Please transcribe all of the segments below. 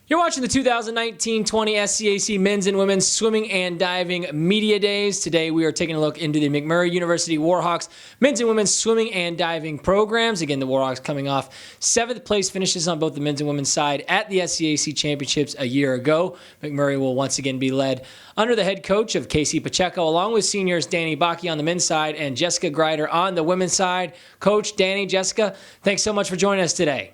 You're watching the 2019-20 SCAC Men's and Women's Swimming and Diving Media Days. Today we are taking a look into the McMurry University Warhawks Men's and Women's Swimming and Diving programs. Again, the Warhawks coming off 7th place finishes on both the men's and women's side at the SCAC Championships a year ago. McMurry will once again be led under the head coach of Pacheco, along with seniors Dany, Baki on the men's side and Jessica Gryder on the women's side. Coach, Dany, Jessica, thanks so much for joining us today.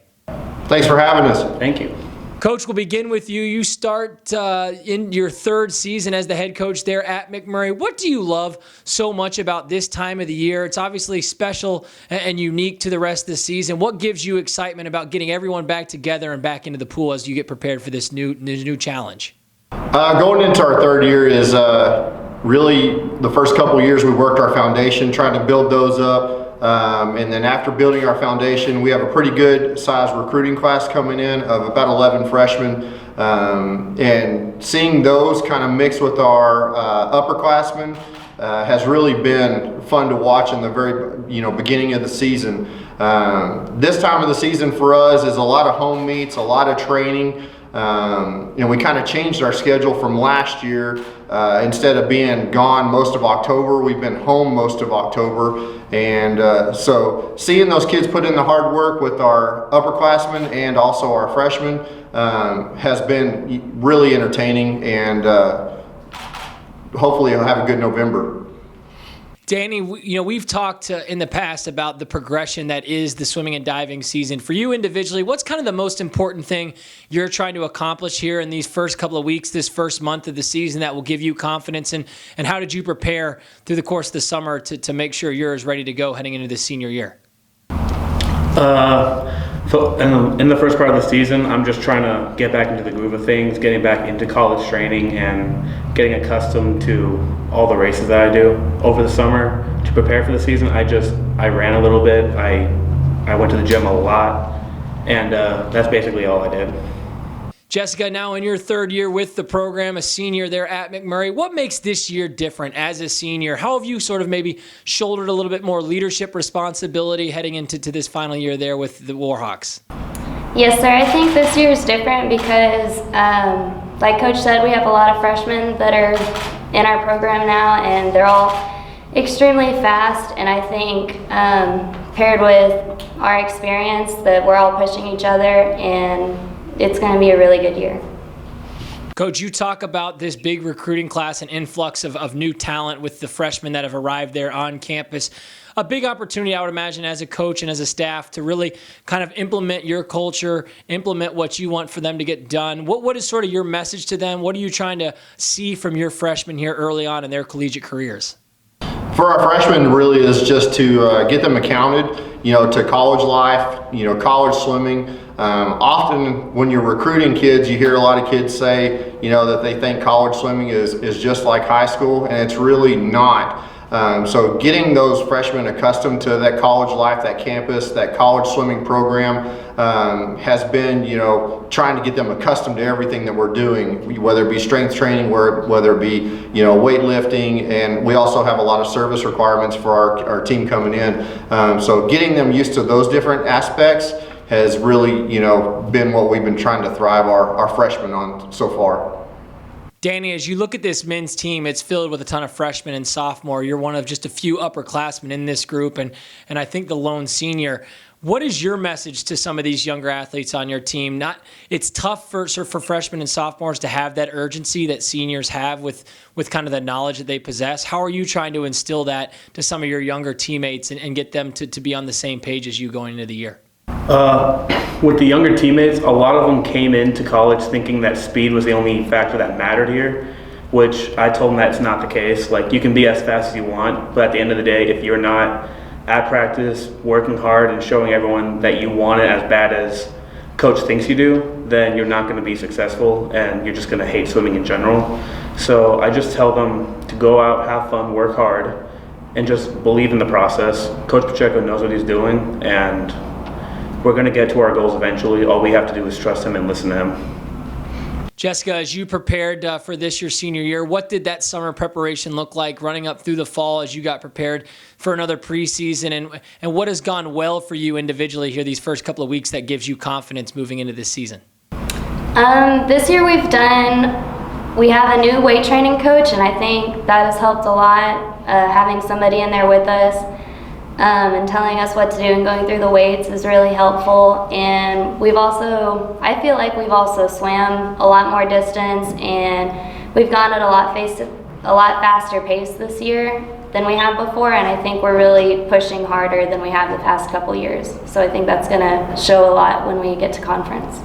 Thanks for having us. Thank you. Coach, we'll begin with you. You start in your 3rd season as the head coach there at McMurry. What do you love so much about this time of the year? It's obviously special and unique to the rest of the season. What gives you excitement about getting everyone back together and back into the pool as you get prepared for this new challenge? Going into our 3rd year is really the first couple of years we worked our foundation, trying to build those up. And then after building our foundation, we have a pretty good size recruiting class coming in of about 11 freshmen. And seeing those kind of mix with our upperclassmen has really been fun to watch in the very beginning of the season. This time of the season for us is a lot of home meets, a lot of training. We kind of changed our schedule from last year. Instead of being gone most of October, we've been home most of October. And so seeing those kids put in the hard work with our upperclassmen and also our freshmen has been really entertaining, and hopefully we'll have a good November. Dany, we've talked in the past about the progression that is the swimming and diving season. For you individually, what's kind of the most important thing you're trying to accomplish here in these first couple of weeks, this first month of the season that will give you confidence? And how did you prepare through the course of the summer to make sure you're as ready to go heading into this senior year? So in the first part of the season, I'm just trying to get back into the groove of things, getting back into college training and getting accustomed to all the races that I do over the summer. To prepare for the season, I ran a little bit, I went to the gym a lot, and that's basically all I did. Jessica, now in your 3rd year with the program, a senior there at McMurry, what makes this year different as a senior? How have you sort of maybe shouldered a little bit more leadership responsibility heading into this final year there with the Warhawks? Yes, sir. I think this year is different because, like Coach said, we have a lot of freshmen that are in our program now, and they're all extremely fast. And I think paired with our experience that we're all pushing each other, and it's going to be a really good year. Coach, you talk about this big recruiting class and influx of new talent with the freshmen that have arrived there on campus. A big opportunity, I would imagine, as a coach and as a staff to really kind of implement your culture, implement what you want for them to get done. What is sort of your message to them? What are you trying to see from your freshmen here early on in their collegiate careers? For our freshmen, really is just to get them accounted, to college life, college swimming. Often when you're recruiting kids, you hear a lot of kids say, that they think college swimming is just like high school, and it's really not. So getting those freshmen accustomed to that college life, that campus, that college swimming program has been, trying to get them accustomed to everything that we're doing, whether it be strength training, whether it be, weightlifting, and we also have a lot of service requirements for our team coming in. So getting them used to those different aspects has really, been what we've been trying to thrive our freshmen on so far. Dany, as you look at this men's team, it's filled with a ton of freshmen and sophomore. You're one of just a few upperclassmen in this group, and I think the lone senior. What is your message to some of these younger athletes on your team? It's tough for freshmen and sophomores to have that urgency that seniors have with kind of the knowledge that they possess. How are you trying to instill that to some of your younger teammates and get them to be on the same page as you going into the year? With the younger teammates, a lot of them came into college thinking that speed was the only factor that mattered here, which I told them that's not the case. Like, you can be as fast as you want, but at the end of the day, if you're not at practice working hard and showing everyone that you want it as bad as coach thinks you do, then you're not going to be successful and you're just going to hate swimming in general. So I just tell them to go out, have fun, work hard, and just believe in the process. Coach Pacheco knows what he's doing, and we're going to get to our goals eventually. All we have to do is trust him and listen to him. Jessica, as you prepared for this your senior year, what did that summer preparation look like running up through the fall as you got prepared for another preseason? And what has gone well for you individually here these first couple of weeks that gives you confidence moving into this season? This year we have a new weight training coach, and I think that has helped a lot. Having somebody in there with us and telling us what to do and going through the weights is really helpful. And I feel like we've also swam a lot more distance, and we've gone at a lot faster pace this year than we have before, and I think we're really pushing harder than we have the past couple years. So I think that's going to show a lot when we get to conference.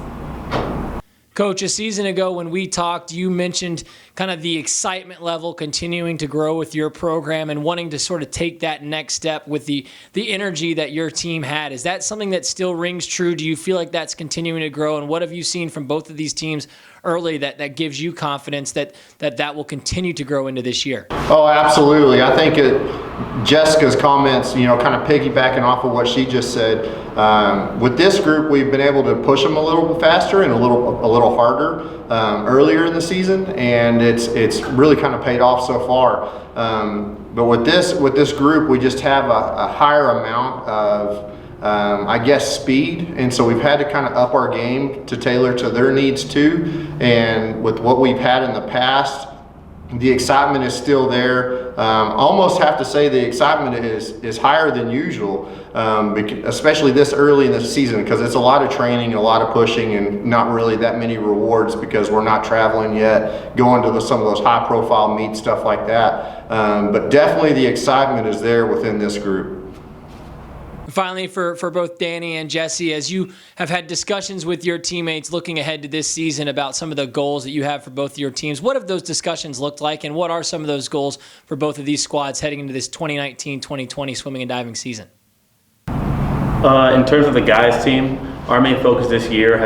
Coach, a season ago when we talked, you mentioned kind of the excitement level continuing to grow with your program and wanting to sort of take that next step with the energy that your team had. Is that something that still rings true? Do you feel like that's continuing to grow? And what have you seen from both of these teams early that gives you confidence that will continue to grow into this year? Oh, absolutely. I think Jessica's comments, kind of piggybacking off of what she just said. With this group, we've been able to push them a little bit faster and a little harder earlier in the season, and it's really kind of paid off so far. But with this group, we just have a higher amount of speed, and so we've had to kind of up our game to tailor to their needs too. And with what we've had in the past, the excitement is still there. Almost have to say the excitement is higher than usual, especially this early in the season, because it's a lot of training and a lot of pushing and not really that many rewards because we're not traveling yet, going to some of those high profile meets, stuff like that. But definitely the excitement is there within this group. Finally, for both Dany and Jesse, as you have had discussions with your teammates looking ahead to this season about some of the goals that you have for both of your teams, what have those discussions looked like, and what are some of those goals for both of these squads heading into this 2019-2020 swimming and diving season? In terms of the guys team, our main focus this year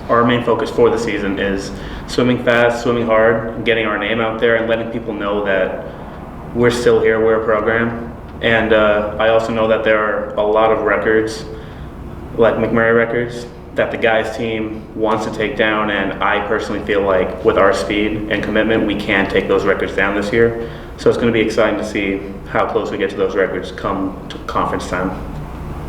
our main focus for the season is swimming fast, swimming hard, getting our name out there, and letting people know that we're still here, we're a program. And I also know that there are a lot of records, like McMurry records, that the guys team wants to take down, and I personally feel like with our speed and commitment, we can take those records down this year. So it's going to be exciting to see how close we get to those records come to conference time.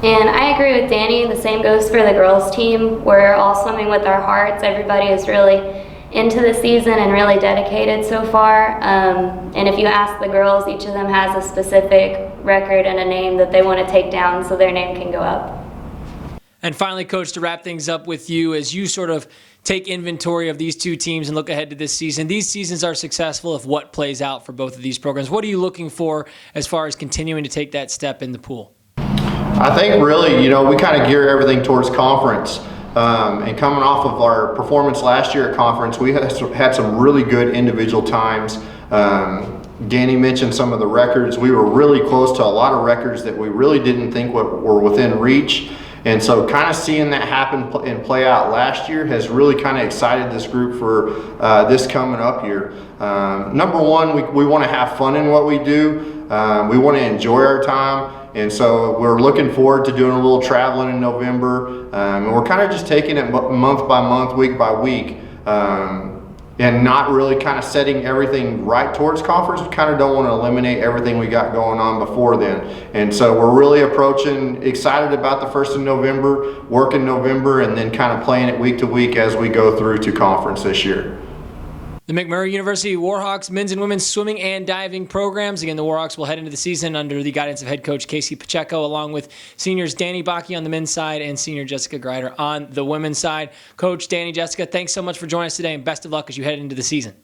And I agree with Dany. The same goes for the girls team. We're all swimming with our hearts. Everybody is really into the season and really dedicated so far. And if you ask the girls, each of them has a specific record and a name that they want to take down so their name can go up. And finally, Coach, to wrap things up with you, as you sort of take inventory of these two teams and look ahead to this season, these seasons are successful if what plays out for both of these programs. What are you looking for as far as continuing to take that step in the pool? I think really, we kind of gear everything towards conference. And coming off of our performance last year at conference, we had some really good individual times. Dany mentioned some of the records. We were really close to a lot of records that we really didn't think were within reach. And so kind of seeing that happen and play out last year has really kind of excited this group for this coming up year. Number one, we want to have fun in what we do. We want to enjoy our time. And so we're looking forward to doing a little traveling in November. And we're kind of just taking it month by month, week by week. And not really kind of setting everything right towards conference. We kind of don't want to eliminate everything we got going on before then. And so we're really excited about the 1st of November, work in November, and then kind of playing it week to week as we go through to conference this year. The McMurry University Warhawks men's and women's swimming and diving programs. Again, the Warhawks will head into the season under the guidance of head coach Casey Pacheco, along with seniors Dany, Baki on the men's side and senior Jessica Gryder on the women's side. Coach, Dany, Jessica, thanks so much for joining us today, and best of luck as you head into the season.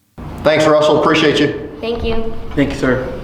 Thanks, Russell. Appreciate you. Thank you. Thank you, sir.